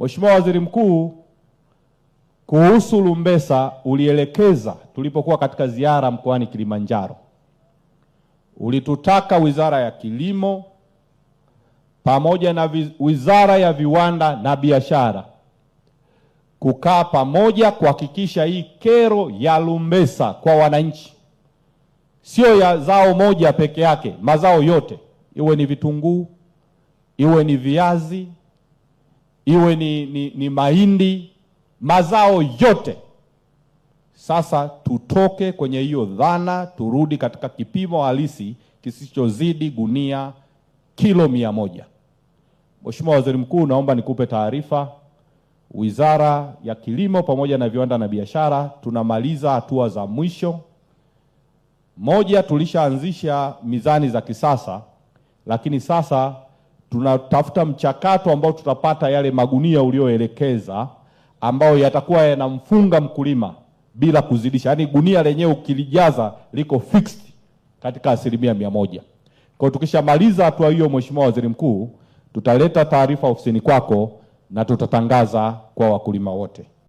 Mheshimiwa Waziri Mkuu, kuhusu Lumbesa ulielekeza tulipokuwa katika ziara mkoani Kilimanjaro. Ulitutaka Wizara ya Kilimo pamoja na Wizara ya Viwanda na Biashara kukaa pamoja kuhakikisha hii kero ya Lumbesa kwa wananchi sio ya zao moja peke yake, mazao yote, iwe ni vitunguu, iwe ni viazi, iwe ni mahindi, mazao yote. Sasa tutoke kwenye hiyo dhana, turudi katika kipimo halisi kisichozidi gunia kilo 100. Mheshimiwa Waziri Mkuu, naomba nikupe taarifa. Wizara ya Kilimo pamoja na Viwanda na Biashara tunamaliza hatua za mwisho. Moja, tulishaanzisha mizani za kisasa, lakini sasa tunatafuta mchakato ambao tutapata yale magunia ulioelekeza ambao yatakuwa yanamfunga mkulima bila kuzidisha. Yaani gunia lenyewe ukilijaza liko fixed katika 100%. Kwa hiyo tukishamaliza hatua hiyo, Mheshimiwa Waziri Mkuu, tutaleta taarifa ofisini kwako na tutatangaza kwa wakulima wote.